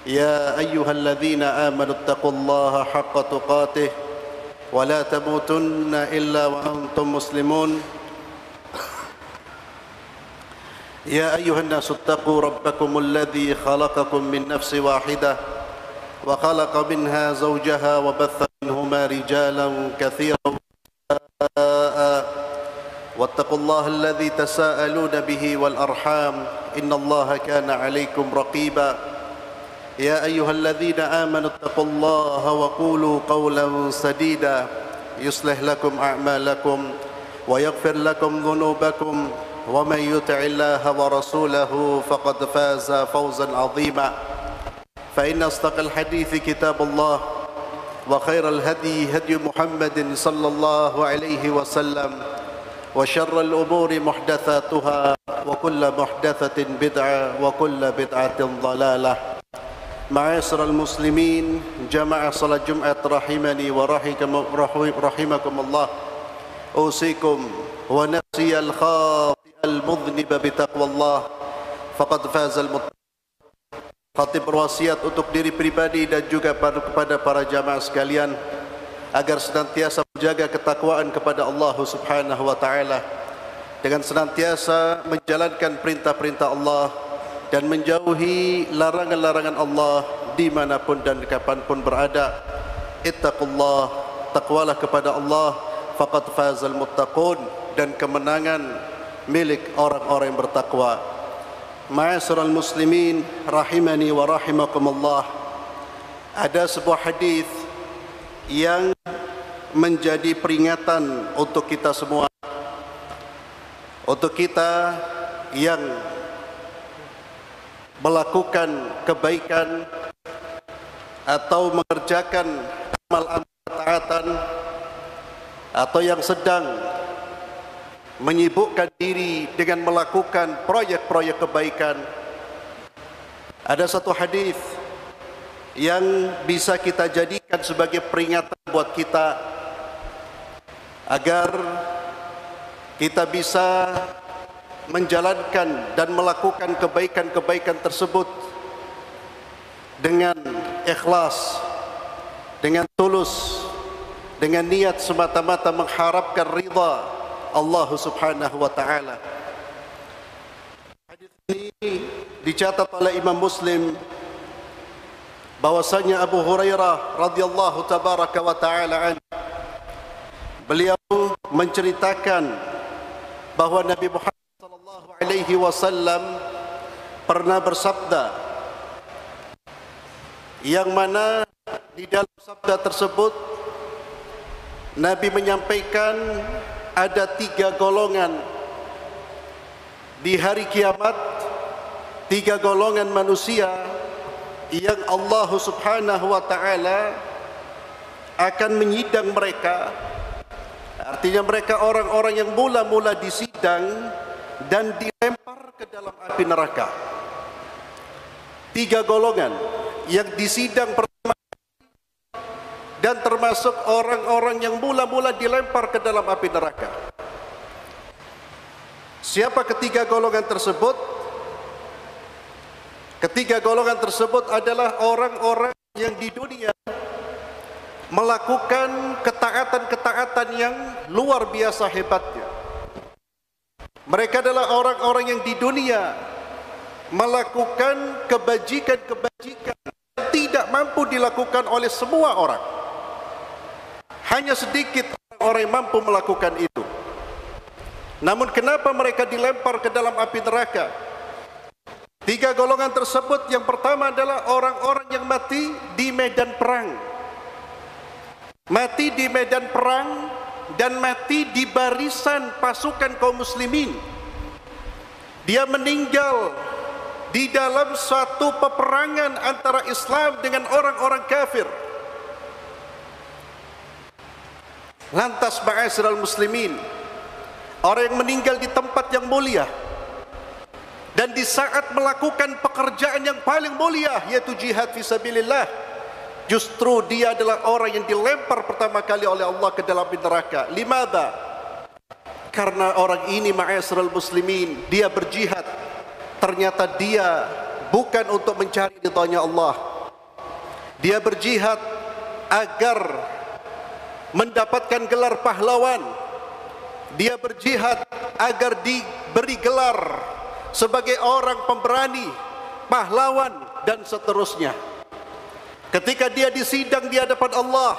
يا أيها الذين آمنوا اتقوا الله حق تقاته ولا تموتن إلا وأنتم مسلمون يا أيها الناس اتقوا ربكم الذي خلقكم من نفس واحدة وخلق منها زوجها وبث منهما رجالا كثيرا واتقوا الله الذي تساءلون به والأرحام إن الله كان عليكم رقيبا يا أيها الذين آمنوا اتقوا الله وقولوا قولا سديدا يصلح لكم أعمالكم ويغفر لكم ذنوبكم ومن يطع الله ورسوله فقد فاز فوزا عظيما فإن أصدق الحديث كتاب الله وخير الهدي هدي محمد صلى الله عليه وسلم وشر الأمور محدثاتها وكل محدثة بدعة وكل بدعة ضلالة. معاشر المسلمين جماعة صلاة جمعة رحمني ورحمكم الله أوصيكم ونفسي الخاطئ المذنب بتقوى الله فقد فاز المتقون. Khatib berwasiat untuk diri pribadi dan juga kepada para jamaah sekalian agar senantiasa menjaga ketakwaan kepada Allah Subhanahu wa taala dengan senantiasa menjalankan perintah-perintah Allah dan menjauhi larangan-larangan Allah dimanapun dan kapanpun berada. Ittaqullah, takwalah kepada Allah, faqad fazal muttaqun, dan kemenangan milik orang-orang yang bertakwa. Ma'asyiral muslimin rahimani wa rahimakumullah. Ada sebuah hadis yang menjadi peringatan untuk kita semua, untuk kita yang melakukan kebaikan atau mengerjakan amal-amal ketaatan atau yang sedang menyibukkan diri dengan melakukan proyek-proyek kebaikan. Ada satu hadis yang bisa kita jadikan sebagai peringatan buat kita agar kita bisa menjalankan dan melakukan kebaikan-kebaikan tersebut dengan ikhlas, dengan tulus, dengan niat semata-mata mengharapkan ridha Allah Subhanahu wa taala. Hadis ini dicatat oleh Imam Muslim bahwasanya Abu Hurairah radhiyallahu tabaraka wa taala beliau menceritakan bahwa Nabi Muhammad sallallahu alaihi wasallam pernah bersabda, yang mana di dalam sabda tersebut Nabi menyampaikan ada 3 golongan di hari kiamat, 3 golongan manusia yang Allah Subhanahu wa taala akan menyidang mereka. Artinya mereka orang-orang yang mula-mula disidang dan dilempar ke dalam api neraka. 3 golongan yang disidang pertama dan termasuk orang-orang yang mula-mula dilempar ke dalam api neraka. Siapa ketiga golongan tersebut? Ketiga golongan tersebut adalah orang-orang yang di dunia melakukan ketaatan-ketaatan yang luar biasa hebatnya. Mereka adalah orang-orang yang di dunia melakukan kebajikan-kebajikan yang tidak mampu dilakukan oleh semua orang. Hanya sedikit orang yang mampu melakukan itu. Namun kenapa mereka dilempar ke dalam api neraka? 3 golongan tersebut, yang pertama adalah orang-orang yang mati di medan perang. Mati di medan perang dan mati di barisan pasukan kaum muslimin. Dia meninggal di dalam suatu peperangan antara Islam dengan orang-orang kafir. Lantas ma'asyiral muslimin, orang yang meninggal di tempat yang mulia dan di saat melakukan pekerjaan yang paling mulia, yaitu jihad fisabilillah, justru dia adalah orang yang dilempar pertama kali oleh Allah ke dalam neraka. Limadha? Karena orang ini ma'asyiral muslimin, dia berjihad, ternyata dia bukan untuk mencari ridhanya Allah, Dia berjihad agar mendapatkan gelar pahlawan. Dia berjihad agar diberi gelar sebagai orang pemberani, pahlawan, dan seterusnya. Ketika dia disidang di hadapan Allah,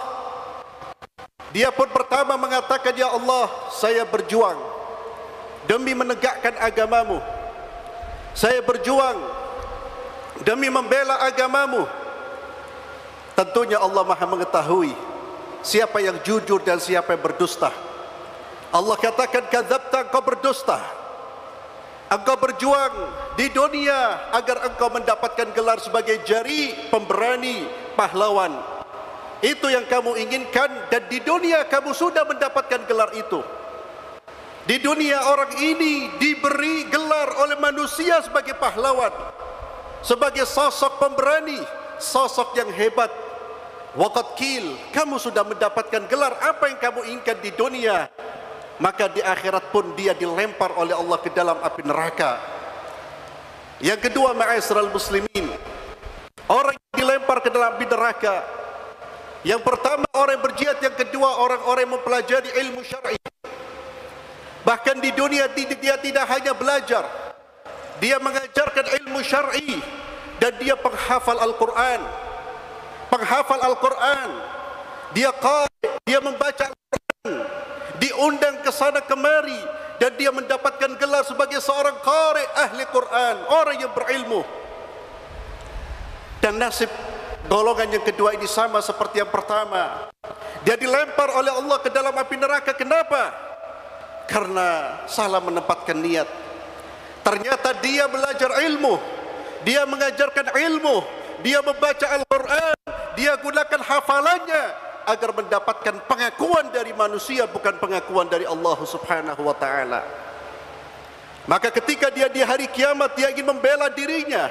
dia pun pertama mengatakan, "Ya Allah, saya berjuang demi menegakkan agamamu. Saya berjuang demi membela agamamu." Tentunya Allah Maha mengetahui siapa yang jujur dan siapa yang berdusta. Allah katakan, "Kadzabta, engkau berdusta. Engkau berjuang di dunia agar engkau mendapatkan gelar sebagai jari, pemberani, pahlawan. Itu yang kamu inginkan, dan di dunia kamu sudah mendapatkan gelar itu. Di dunia orang ini diberi gelar oleh manusia sebagai pahlawan, sebagai sosok pemberani, sosok yang hebat. Waqad qil, kamu sudah mendapatkan gelar apa yang kamu inginkan di dunia, maka di akhirat pun dia dilempar oleh Allah ke dalam api neraka." Yang kedua, ma'asyiral muslimin, orang yang dilempar ke dalam api neraka, yang pertama orang yang berjihad, yang kedua orang-orang yang mempelajari ilmu syar'i. Bahkan di dunia dia tidak hanya belajar, dia mengajarkan ilmu syar'i, dan dia penghafal Al-Quran. Dia qari, dia membaca Al-Quran, diundang ke sana kemari, dan dia mendapatkan gelar sebagai seorang qari, ahli Quran, orang yang berilmu. Dan nasib golongan yang kedua ini sama seperti yang pertama. Dia dilempar oleh Allah ke dalam api neraka. Kenapa? Karena salah menempatkan niat. Ternyata dia belajar ilmu, dia mengajarkan ilmu, dia membaca Al-Quran, dia gunakan hafalannya agar mendapatkan pengakuan dari manusia, bukan pengakuan dari Allah Subhanahu wa ta'ala. Maka ketika dia di hari kiamat, dia ingin membela dirinya,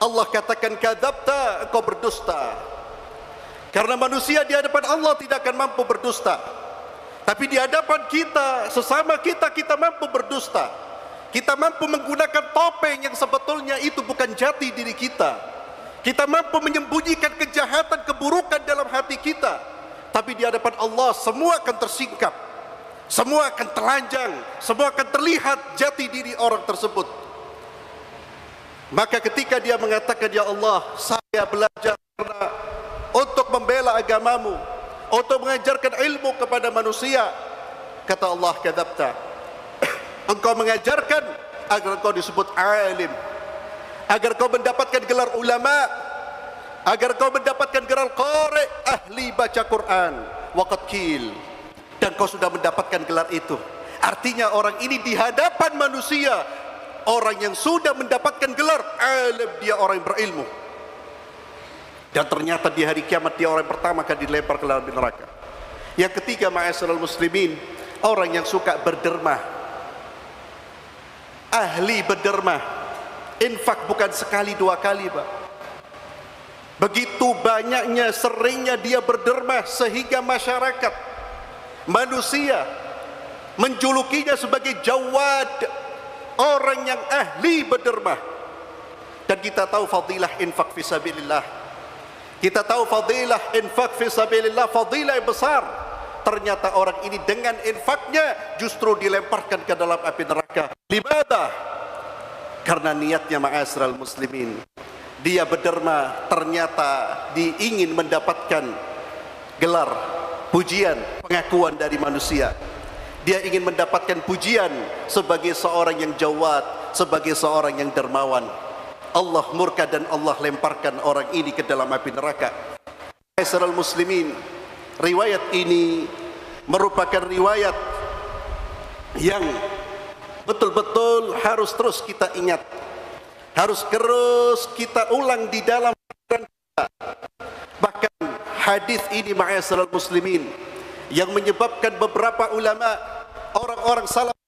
Allah katakan, "Kadzabta, engkau berdusta." Karena manusia di hadapan Allah tidak akan mampu berdusta, tapi di hadapan kita, sesama kita, kita mampu berdusta. Kita mampu menggunakan topeng yang sebetulnya itu bukan jati diri kita. Kita mampu menyembunyikan kejahatan, keburukan dalam hati kita, tapi di hadapan Allah semua akan tersingkap, semua akan telanjang, semua akan terlihat jati diri orang tersebut. Maka ketika dia mengatakan, "Ya Allah, saya belajar untuk membela agamamu, untuk mengajarkan ilmu kepada manusia," kata Allah, "Kadzabta." Engkau mengajarkan agar engkau disebut alim, agar kau mendapatkan gelar ulama, agar kau mendapatkan gelar qari, ahli baca Quran. Waqad qil, dan kau sudah mendapatkan gelar itu. Artinya orang ini di hadapan manusia, orang yang sudah mendapatkan gelar alim, dia orang yang berilmu. Dan ternyata di hari kiamat dia orang yang pertama akan dilempar ke dalam neraka. Yang ketiga, ma'asyiral muslimin, orang yang suka berderma, ahli berderma. Infak bukan sekali dua kali, Pak. Begitu banyaknya, seringnya dia berderma sehingga masyarakat, manusia menjulukinya sebagai jawad, orang yang ahli berderma. Dan kita tahu fadilah infak fisabilillah. Kita tahu fadilah infak fisabilillah, fadilah yang besar. Ternyata orang ini dengan infaknya justru dilemparkan ke dalam api neraka. Limadha? Karena niatnya, ma'asyiral muslimin, dia berderma ternyata ingin mendapatkan gelar, pujian, pengakuan dari manusia. Dia ingin mendapatkan pujian sebagai seorang yang jawad, sebagai seorang yang dermawan. Allah murka dan Allah lemparkan orang ini ke dalam api neraka. Ma'asyiral muslimin, riwayat ini merupakan riwayat yang betul-betul harus terus kita ingat, harus terus kita ulang di dalam pikiran kita. Bahkan hadis ini, ma'asyiral muslimin, yang menyebabkan beberapa ulama, orang-orang salaf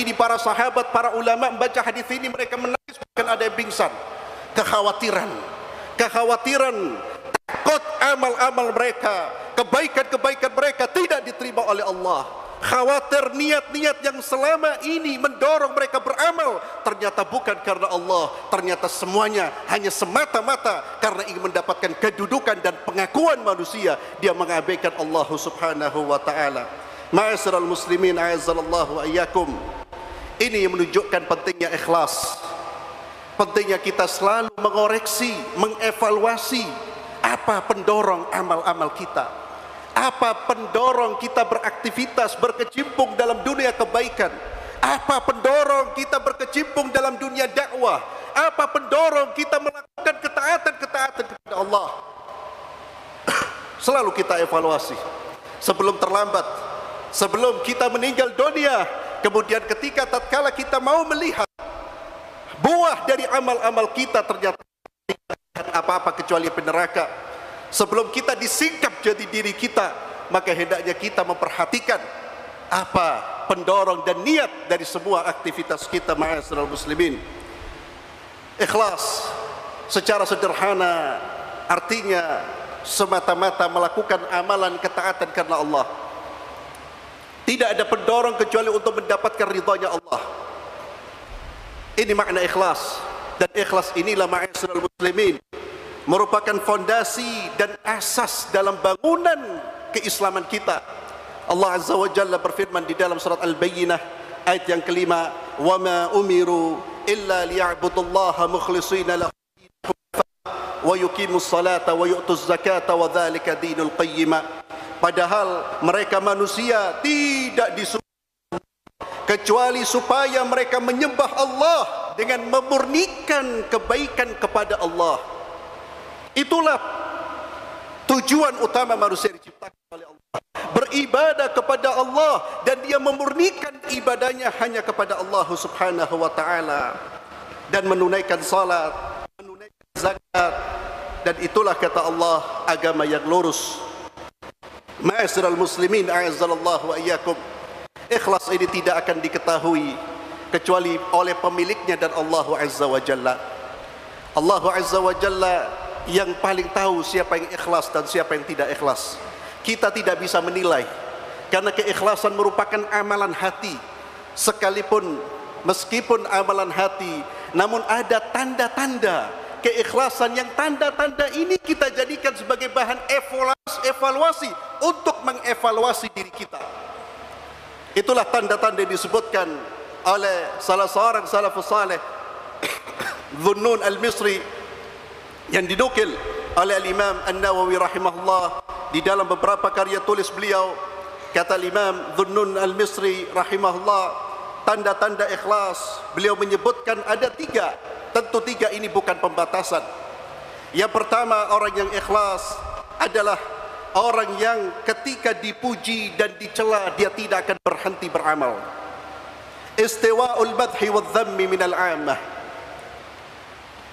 ini, para sahabat, para ulama membaca hadis ini, mereka menangis, bahkan ada yang pingsan. Kekhawatiran, takut amal-amal mereka, kebaikan-kebaikan mereka tidak diterima oleh Allah. khawatir niat-niat yang selama ini mendorong mereka beramal ternyata bukan karena Allah, ternyata semuanya hanya semata-mata karena ingin mendapatkan kedudukan dan pengakuan manusia. Dia mengabaikan Allah subhanahu wa ta'ala. Ma'asyiral muslimin, a'azzallahu ayyakum. Ini yang menunjukkan pentingnya ikhlas, pentingnya kita selalu mengoreksi, mengevaluasi apa pendorong amal-amal kita, apa pendorong kita beraktivitas, berkecimpung dalam dunia kebaikan, apa pendorong kita berkecimpung dalam dunia dakwah, apa pendorong kita melakukan ketaatan-ketaatan kepada Allah. Selalu kita evaluasi sebelum terlambat, sebelum kita meninggal dunia. Kemudian ketika tatkala kita mau melihat buah dari amal-amal kita ternyata tidak apa-apa kecuali api neraka, sebelum kita disingkap jadi diri kita, maka hendaknya kita memperhatikan apa pendorong dan niat dari semua aktivitas kita. Ma'asyiral muslimin, ikhlas secara sederhana artinya semata-mata melakukan amalan ketaatan karena Allah. Tidak ada pendorong kecuali untuk mendapatkan ridhanya Allah. Ini makna ikhlas. Dan ikhlas inilah, ma'asyiral muslimin, merupakan fondasi dan asas dalam bangunan keislaman kita. Allah Azza wa Jalla berfirman di dalam surat Al-Bayyinah ayat yang kelima, "Wa ma umiru illa liya'budullaha mukhlishina lahu wa yuqimus salata wa yu'tuz zakata wa dzalika dinul qayyimah." Padahal mereka manusia tidak disuruh kecuali supaya mereka menyembah Allah dengan memurnikan kebaikan kepada Allah. Itulah tujuan utama manusia diciptakan oleh Allah, beribadah kepada Allah, dan dia memurnikan ibadahnya hanya kepada Allah subhanahu wa ta'ala, dan menunaikan salat, menunaikan zakat. Dan itulah kata Allah, agama yang lurus. Ma'asyiral muslimin, a'azzallahu wa iyyakum, ikhlas ini tidak akan diketahui kecuali oleh pemiliknya dan Allah Azza wa Jalla. Allah Azza wa Jalla yang paling tahu siapa yang ikhlas dan siapa yang tidak ikhlas. Kita tidak bisa menilai, karena keikhlasan merupakan amalan hati. Sekalipun meskipun amalan hati, namun ada tanda-tanda keikhlasan yang tanda-tanda ini kita jadikan sebagai bahan evaluasi untuk mengevaluasi diri kita. Itulah tanda-tanda yang disebutkan oleh salah seorang salafus saleh, Dhunnun al-Misri, yang dinukil oleh Imam An-Nawawi rahimahullah di dalam beberapa karya tulis beliau. Kata Imam Dhunnun al-Misri rahimahullah, tanda-tanda ikhlas beliau menyebutkan ada 3. Tentu 3 ini bukan pembatasan. Yang pertama, orang yang ikhlas adalah orang yang ketika dipuji dan dicela dia tidak akan berhenti beramal. Istiwa'ul madhi wal dhammi minal 'ammah.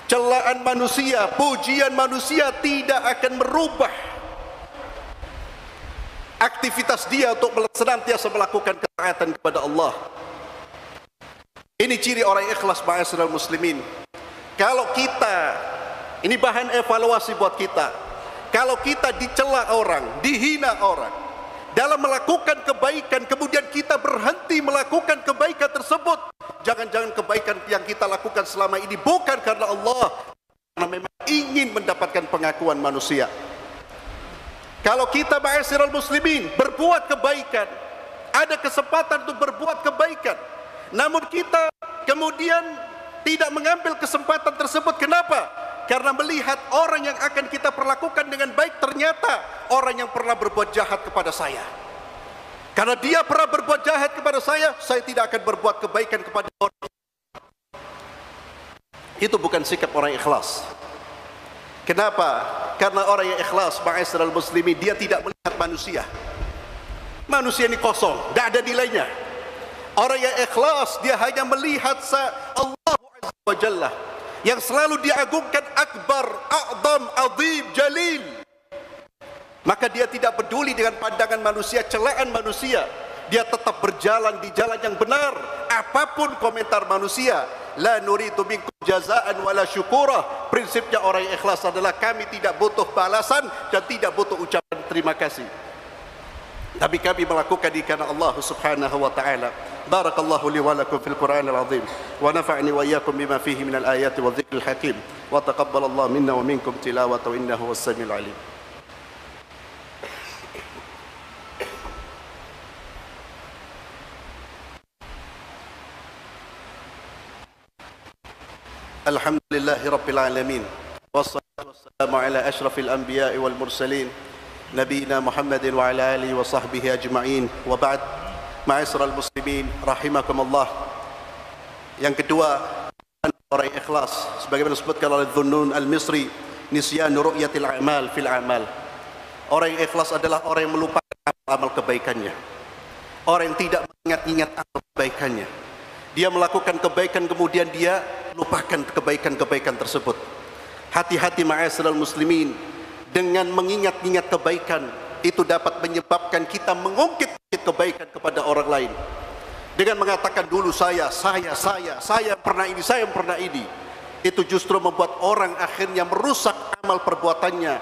Celaan manusia, pujian manusia tidak akan merubah aktivitas dia untuk senantiasa melakukan ketaatan kepada Allah. Ini ciri orang ikhlas, ma'asyiral muslimin. Kalau kita, ini bahan evaluasi buat kita, kalau kita dicela orang, dihina orang dalam melakukan kebaikan, kemudian kita berhenti melakukan kebaikan tersebut, jangan-jangan kebaikan yang kita lakukan selama ini bukan karena Allah, karena memang ingin mendapatkan pengakuan manusia. Kalau kita, ma'asyiral muslimin, berbuat kebaikan, ada kesempatan untuk berbuat kebaikan, namun kita kemudian tidak mengambil kesempatan tersebut. Kenapa? Karena melihat orang yang akan kita perlakukan dengan baik ternyata orang yang pernah berbuat jahat kepada saya. Karena dia pernah berbuat jahat kepada saya tidak akan berbuat kebaikan kepada orang. Itu bukan sikap orang ikhlas. Kenapa? Karena orang yang ikhlas, ma'asyiral muslimin, dia tidak melihat manusia. Manusia ini kosong, tidak ada nilainya. Orang yang ikhlas, dia hanya melihat Allah Azza wa Jalla yang selalu diagungkan, akbar, a'zam, azim, jalil. Maka dia tidak peduli dengan pandangan manusia, celaan manusia. Dia tetap berjalan di jalan yang benar apapun komentar manusia. La nuridu minkum jazaan wala syukura. Prinsipnya orang yang ikhlas adalah kami tidak butuh balasan dan tidak butuh ucapan terima kasih. tapi kami melakukan ini karena Allah Subhanahu wa taala. Barakallahu li wa lakum fil Qur'anil azim wa nafa'ni wa iyyakum bima fihi minal ayati wa dhikril hakim wa taqabbalallahu minna wa minkum tilawatahu innahu was-sami'ul 'alim. Alhamdulillahi rabbil alamin wassalatu wassalamu ala asyrafil anbiya'i wal mursalin nabiyina Muhammadin wa ala alihi wa sahbihi ajma'in wa ba'd. Ma'asyiral muslimin rahimakumullah. Yang kedua, orang ikhlas sebagaimana disebutkan oleh Dhunnun al-Misri, nisyanu ru'yatil a'mal fil a'mal. Orang yang ikhlas adalah orang yang melupakan amal kebaikannya, orang yang tidak mengingat-ingat amal kebaikannya. Dia melakukan kebaikan kemudian dia lupakan kebaikan-kebaikan tersebut. Hati-hati ma'asyiral muslimin, dengan mengingat-ingat kebaikan itu dapat menyebabkan kita mengungkit kebaikan kepada orang lain. Dengan mengatakan dulu saya pernah ini, itu justru membuat orang akhirnya merusak amal perbuatannya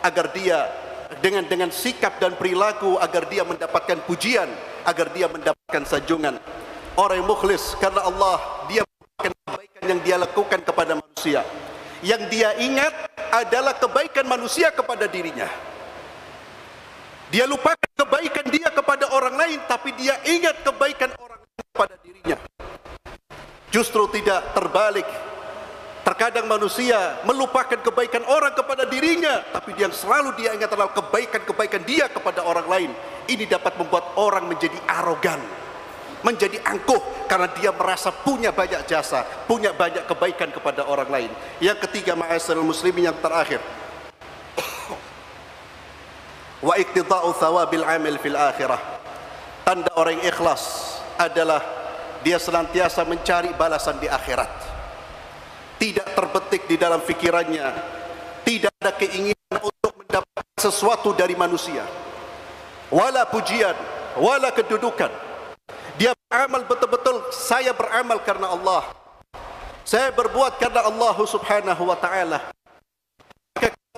agar dia dengan sikap dan perilaku agar dia mendapatkan pujian, agar dia mendapatkan sanjungan. Orang yang mukhlis karena Allah, dia melakukan kebaikan yang dia lakukan kepada manusia. Yang dia ingat adalah kebaikan manusia kepada dirinya. Dia lupakan kebaikan dia kepada orang lain, tapi dia ingat kebaikan orang lain kepada dirinya. Justru tidak terbalik. Terkadang manusia melupakan kebaikan orang kepada dirinya, tapi yang selalu dia ingat adalah kebaikan-kebaikan dia kepada orang lain. Ini dapat membuat orang menjadi arogan, menjadi angkuh karena dia merasa punya banyak jasa, punya banyak kebaikan kepada orang lain. Yang ketiga, ma'asyiral muslimin, yang terakhir, wa iqtida'u thawabil 'amil fil akhirah. Tanda orang yang ikhlas adalah dia senantiasa mencari balasan di akhirat. Tidak terbetik di dalam fikirannya, tidak ada keinginan untuk mendapatkan sesuatu dari manusia, wala pujian, wala kedudukan. Dia beramal betul-betul, saya beramal karena Allah, saya berbuat karena Allah Subhanahu wa ta'ala.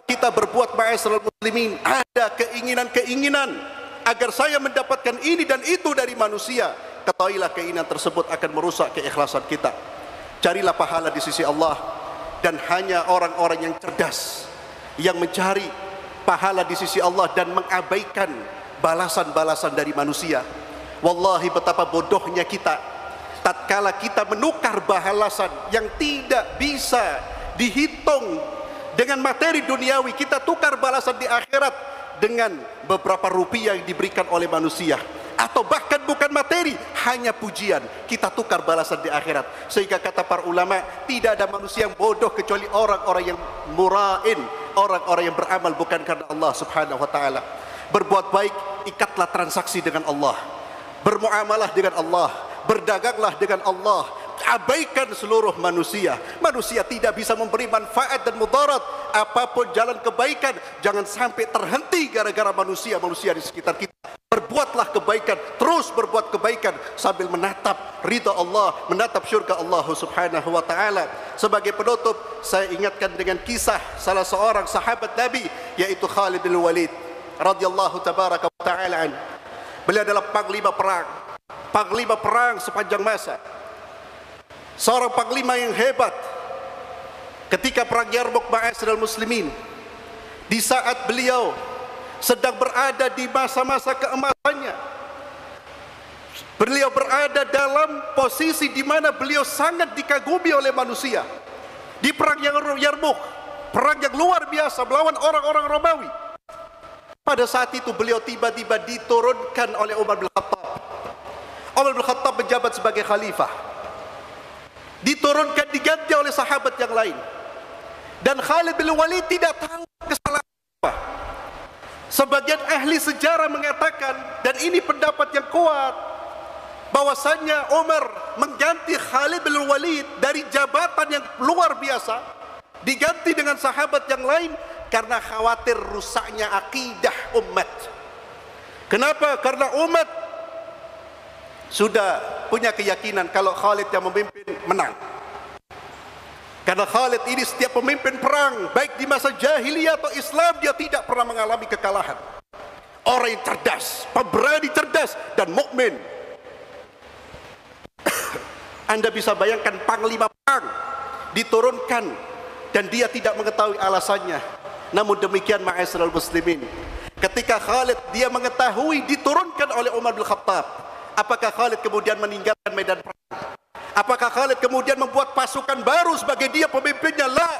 Kita berbuat, ma'asyiral muslimin, ada keinginan-keinginan agar saya mendapatkan ini dan itu dari manusia, ketahuilah keinginan tersebut akan merusak keikhlasan kita. Carilah pahala di sisi Allah, dan hanya orang-orang yang cerdas yang mencari pahala di sisi Allah dan mengabaikan balasan-balasan dari manusia. Wallahi betapa bodohnya kita tatkala kita menukar balasan yang tidak bisa dihitung dengan materi duniawi. Kita tukar balasan di akhirat dengan beberapa rupiah yang diberikan oleh manusia, atau bahkan bukan materi, hanya pujian. Kita tukar balasan di akhirat. Sehingga kata para ulama, tidak ada manusia yang bodoh kecuali orang-orang yang mura'in, orang-orang yang beramal bukan karena Allah Subhanahu wa ta'ala. Berbuat baik, ikatlah transaksi dengan Allah, bermuamalah dengan Allah, berdaganglah dengan Allah. Abaikan seluruh manusia. Manusia tidak bisa memberi manfaat dan mudarat. Apapun jalan kebaikan, jangan sampai terhenti gara-gara manusia-manusia di sekitar kita. Berbuatlah kebaikan, terus berbuat kebaikan sambil menatap ridha Allah, menatap syurga Allah Subhanahu wa ta'ala. Sebagai penutup, saya ingatkan dengan kisah salah seorang sahabat Nabi, yaitu Khalid bin Walid radhiyallahu tabaraka wa ta'ala an. Beliau adalah panglima perang sepanjang masa, seorang panglima yang hebat. Ketika perang Yarmuk, ma'asyiral muslimin, di saat beliau sedang berada di masa-masa keemasannya, beliau berada dalam posisi di mana beliau sangat dikagumi oleh manusia. Di perang Yarmuk, perang yang luar biasa melawan orang-orang Romawi. Pada saat itu beliau tiba-tiba diturunkan oleh Umar bin Khattab. Umar bin Khattab menjabat sebagai khalifah, diturunkan, diganti oleh sahabat yang lain. Dan Khalid bin Walid tidak tahu kesalahan apa. Sebagian ahli sejarah mengatakan, dan ini pendapat yang kuat, bahwasannya Umar mengganti Khalid bin Walid dari jabatan yang luar biasa, diganti dengan sahabat yang lain, karena khawatir rusaknya akidah umat. Kenapa? Karena umat sudah punya keyakinan kalau Khalid yang memimpin menang. Karena Khalid ini setiap pemimpin perang, baik di masa jahiliyah atau Islam, dia tidak pernah mengalami kekalahan. orang yang cerdas, pemberani cerdas dan mukmin. Anda bisa bayangkan panglima perang diturunkan dan dia tidak mengetahui alasannya. Namun demikian ma'asyiral muslimin, ketika Khalid dia mengetahui diturunkan oleh Umar bin Khattab, apakah Khalid kemudian meninggalkan medan perang? Apakah Khalid kemudian membuat pasukan baru sebagai dia pemimpinnya? La.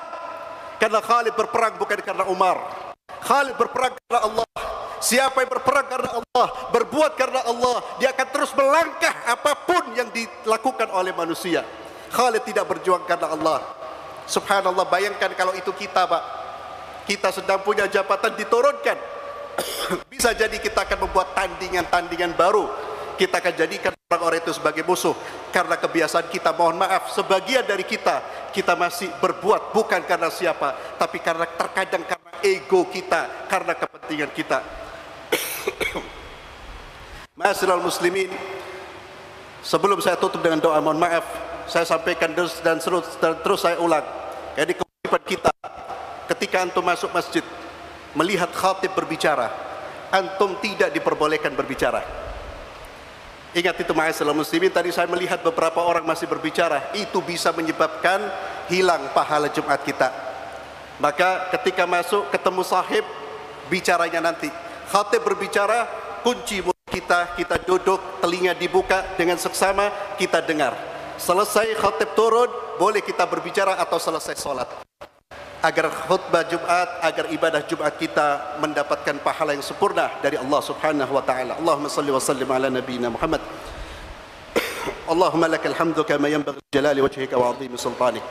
Karena Khalid berperang bukan karena Umar. Khalid berperang karena Allah. Siapa yang berperang karena Allah, berbuat karena Allah, dia akan terus melangkah apapun yang dilakukan oleh manusia. Khalid tidak berjuang karena Allah. Subhanallah, bayangkan kalau itu kita, Pak. Kita sedang punya jabatan diturunkan. Bisa jadi kita akan membuat tandingan-tandingan baru. Kita akan jadikan orang-orang itu sebagai musuh. Karena kebiasaan kita, mohon maaf, sebagian dari kita masih berbuat bukan karena siapa, tapi karena terkadang karena ego kita, karena kepentingan kita. Ma'asyiral muslimin, sebelum saya tutup dengan doa mohon maaf, saya sampaikan dan terus saya ulang. Jadi kewajiban kita ketika antum masuk masjid melihat khatib berbicara, antum tidak diperbolehkan berbicara. Ingat itu ma'asyiral muslimin, tadi saya melihat beberapa orang masih berbicara, itu bisa menyebabkan hilang pahala Jumat kita. Maka ketika masuk ketemu sahib, bicaranya nanti. Khatib berbicara, kunci mulut kita duduk, telinga dibuka dengan seksama, kita dengar. Selesai khatib turun, boleh kita berbicara atau selesai sholat. Agar khutbah Jumat, agar ibadah Jumat kita mendapatkan pahala yang sempurna dari Allah Subhanahu wa taala. Allahumma salli wa sallim ala nabiyyina Muhammad. Allahumma lakal hamdu kama yanbaghi li jalali wajhika wa 'azimi sultanik.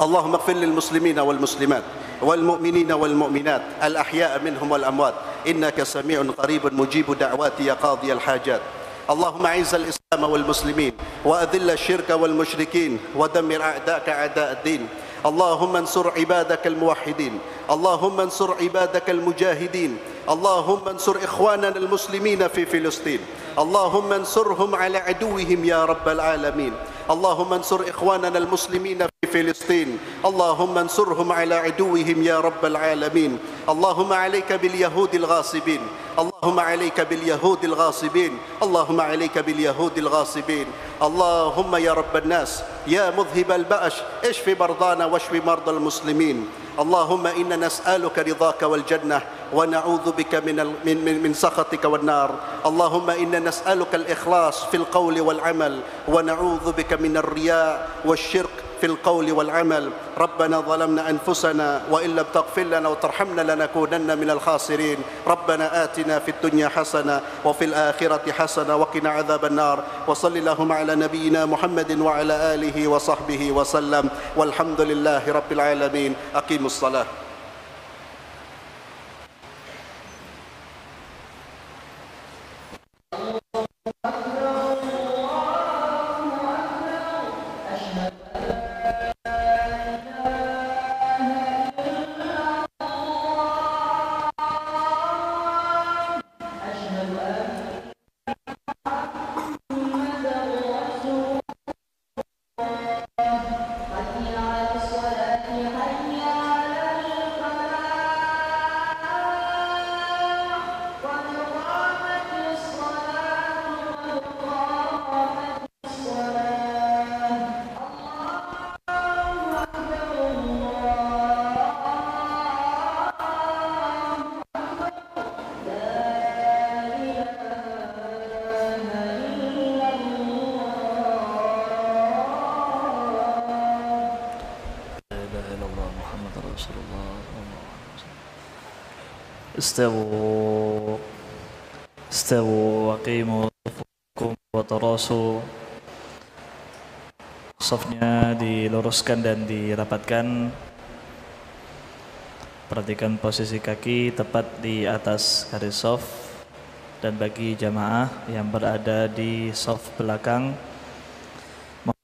اللهم اغفر للمسلمين والمسلمات والمؤمنين والمؤمنات الأحياء منهم والأموات إنك سميع قريب مجيب دعوات يا قاضي الحاجات. اللهم أعز الإسلام والمسلمين وأذل الشرك والمشركين ودمر أعداءك أعداء الدين. اللهم انصر عبادك الموحدين. اللهم انصر عبادك المجاهدين. اللهم انصر إخواننا المسلمين في فلسطين. اللهم انصرهم على عدوهم يا رب العالمين. اللهم انصر إخواننا المسلمين في فلسطين. اللهم انصرهم على عدوهم يا رب العالمين. اللهم عليك باليهود الغاصبين. اللهم عليك باليهود الغاصبين. اللهم عليك باليهود الغاصبين. اللهم يا رب الناس يا مذهب البأس اشف مرضانا واشف مرضى المسلمين. اللهم إنا نسألك رضاك والجنة ونعوذ بك من سخطك والنار. اللهم إنا نسألك الإخلاص في القول والعمل ونعوذ بك من الرياء والشرك في القول والعمل. ربنا ظلمنا أنفسنا وإن لم تغفر لنا وترحمنا لنكونن من الخاسرين. ربنا آتنا في الدنيا حسنة وفي الآخرة حسنة وقنا عذاب النار. وصل اللهم على نبينا محمد وعلى آله وصحبه وسلم والحمد لله رب العالمين. أقيموا الصلاة. استووا وقيموا صفوفكم وتراصوا. Safnya diluruskan dan dirapatkan. Perhatikan posisi kaki tepat di atas garis saf. Dan bagi jamaah yang berada di saf belakang,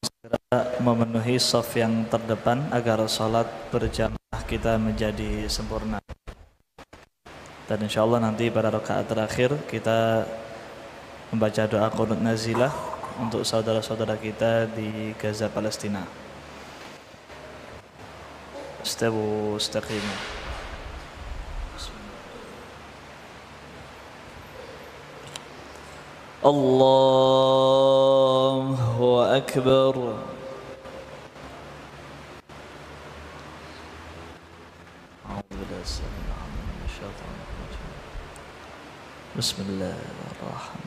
segera memenuhi saf yang terdepan agar salat berjamaah kita menjadi sempurna. Dan insyaallah nanti pada rakaat terakhir kita membaca doa qunut nazilah untuk saudara-saudara kita di Gaza Palestina. Istawu istaqimu. الله أكبر. أعوذ بالله السميع العليم من الشيطان الرجيم. بسم الله الرحمن الرحيم.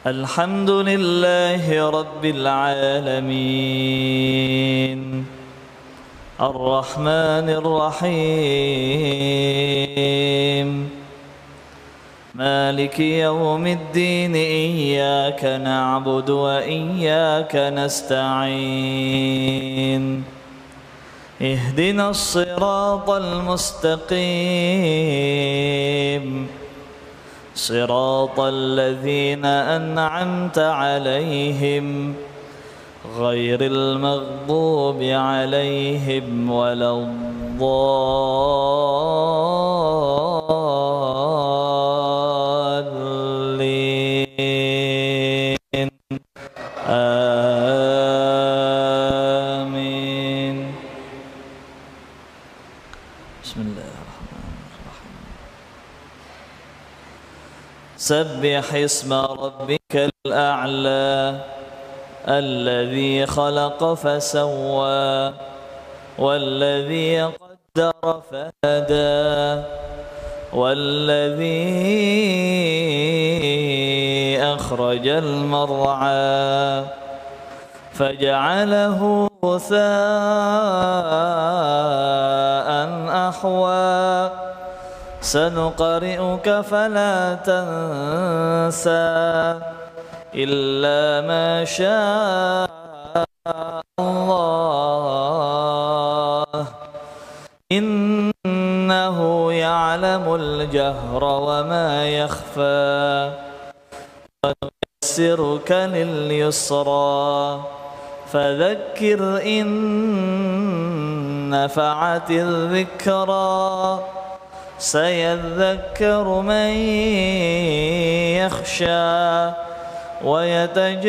الحمد لله رب العالمين الرحمن الرحيم مالك يوم الدين إياك نعبد وإياك نستعين اهدنا الصراط المستقيم صراط الذين أنعمت عليهم غير المغضوب عليهم ولا الضالين آمين. بسم الله الرحمن الرحيم. سبح اسم ربك الأعلى الذي خلق فسوى والذي قدر فهدى والذي أخرج المرعى فجعله غثاء أحوى سنقرئك فلا تنسى إلا ما شاء الله إنه يعلم الجهر وما يخفى ونيسرك لليسرى فذكر إن نفعت الذكرى سيذكر من يخشى ويتجنبها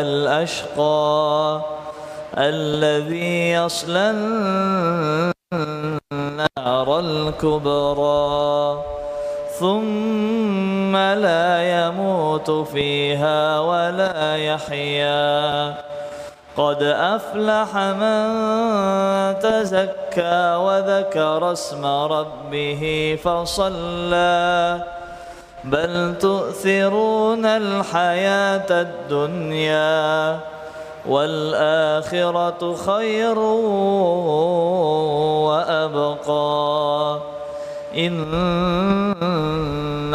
الأشقى الذي يصلى النار الكبرى ثم لا يموت فيها ولا يحيا قد أفلح من تزكى وذكر اسم ربه فصلى بل تؤثرون الحياة الدنيا والآخرة خير وأبقى إن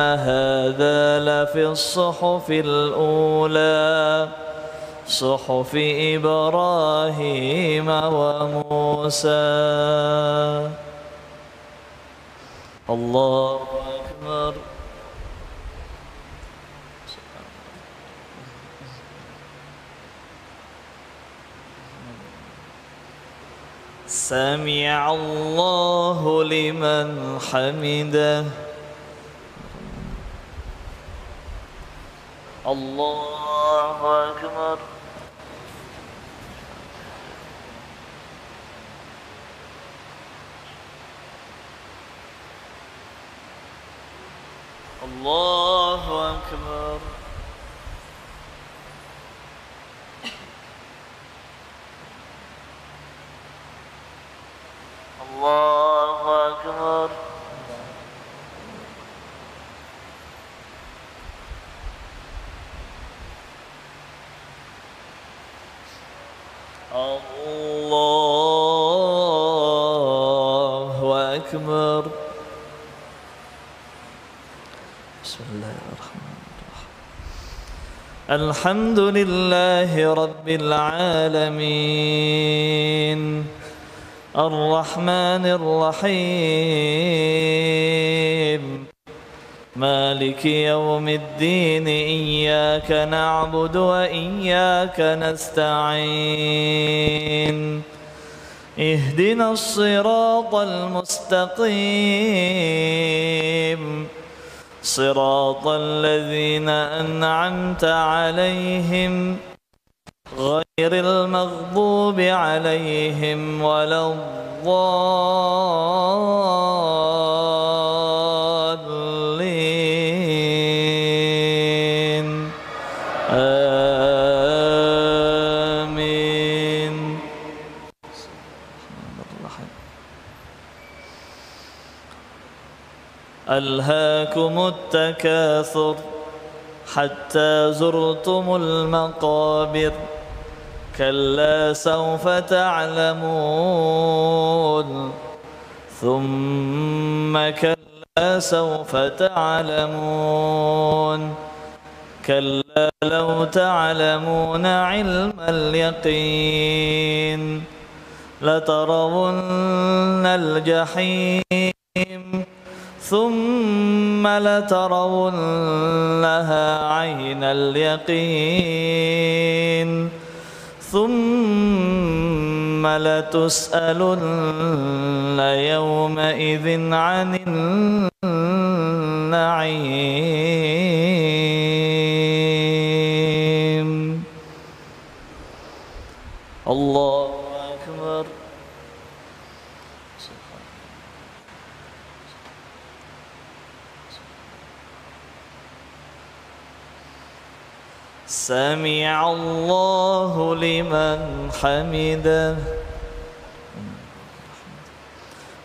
هذا لفي الصحف الأولى صحف إبراهيم وموسى. الله أكبر. سمع الله لمن حمده. الله أكبر. الله أكبر. الله أكبر. الله أكبر. بسم الله الرحمن الرحيم. الحمد لله رب العالمين الرحمن الرحيم مالك يوم الدين إياك نعبد وإياك نستعين اهدنا الصراط المستقيم صراط الذين أنعمت عليهم غير المغضوب عليهم ولا الضالين ألهاكم التكاثر حتى زرتم المقابر كلا سوف تعلمون ثم كلا سوف تعلمون كلا لو تعلمون علم اليقين لترون الجحيم ثم لترونها عين اليقين ثم لتسألن يومئذ عن النعيم. الله أكبر. سمع الله لمن حمده.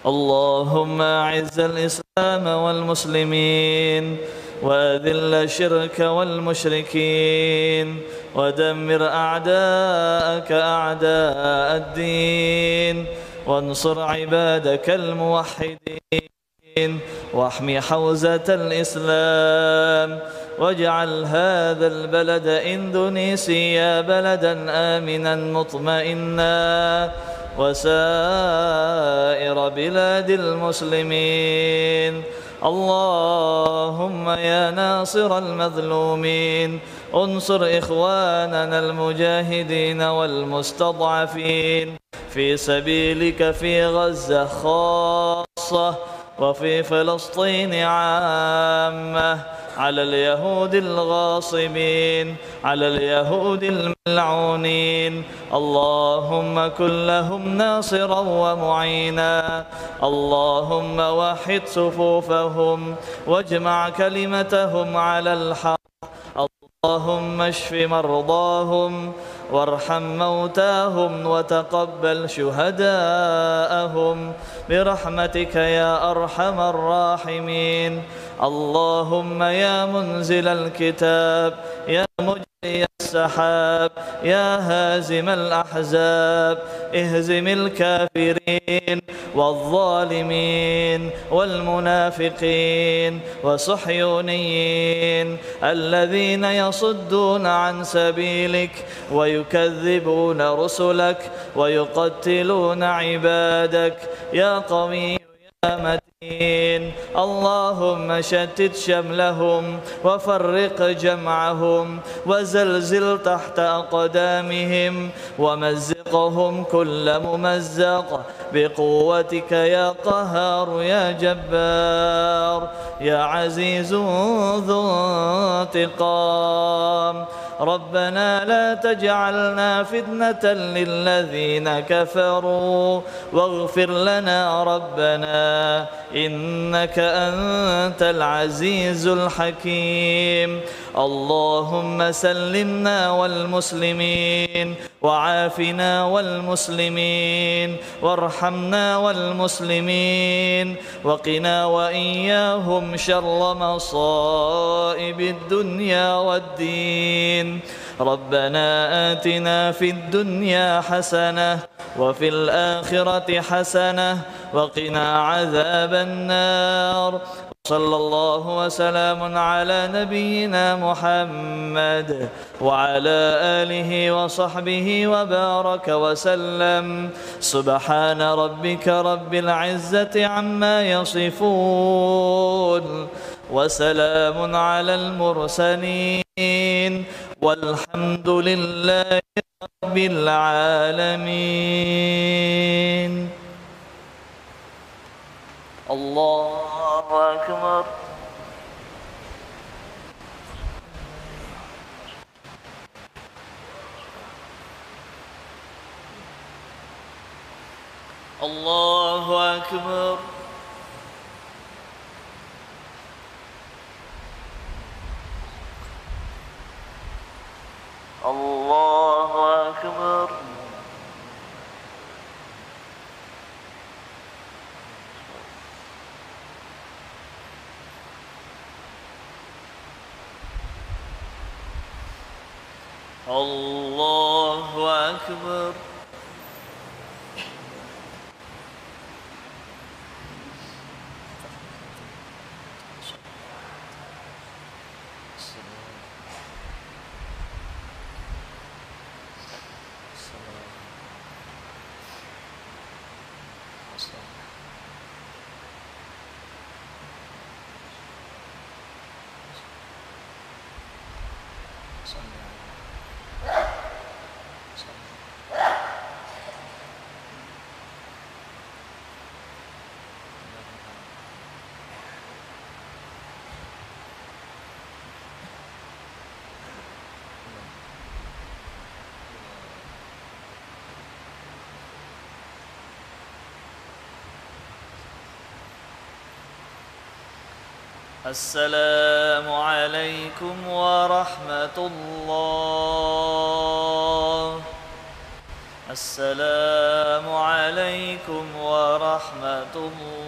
اللهم أعز الإسلام والمسلمين وأذل الشرك والمشركين ودمر أعداءك أعداء الدين وانصر عبادك الموحدين واحمي حوزة الإسلام واجعل هذا البلد إندونيسيا بلدا آمنا مطمئنا وسائر بلاد المسلمين. اللهم يا ناصر المظلومين انصر إخواننا المجاهدين والمستضعفين في سبيلك في غزة خاصة وفي فلسطين عامة، على اليهود الغاصبين، على اليهود الملعونين. اللهم كن لهم ناصرا ومعينا. اللهم وحد صفوفهم واجمع كلمتهم على الحق. اللهم اشف مرضاهم وارحم موتاهم وتقبل شهداءهم برحمتك يا أرحم الراحمين. اللهم يا منزل الكتاب يا مجري السحاب يا هازم الأحزاب اهزم الكافرين والظالمين والمنافقين والصهيونيين الذين يصدون عن سبيلك ويكذبون رسلك ويقتلون عبادك يا قوي يا متين. اللهم شتت شملهم وفرق جمعهم وزلزل تحت أقدامهم ومزقهم كل ممزق بقوتك يا قهار يا جبار يا عزيز ذو انتقام. ربنا لا تجعلنا فتنة للذين كفروا واغفر لنا ربنا إنك أنت العزيز الحكيم. اللهم سلمنا والمسلمين وعافنا والمسلمين وارحمنا والمسلمين وقنا وإياهم شر مصائب الدنيا والدين. ربنا آتنا في الدنيا حسنة وفي الآخرة حسنة وقنا عذاب النار. صلى الله وسلام على نبينا محمد وعلى آله وصحبه وبارك وسلم. سبحان ربك رب العزة عما يصفون وسلام على المرسلين والحمد لله رب العالمين. الله أكبر. الله أكبر. الله أكبر. Allahu Akbar. السلام عليكم ورحمة الله. السلام عليكم ورحمة الله.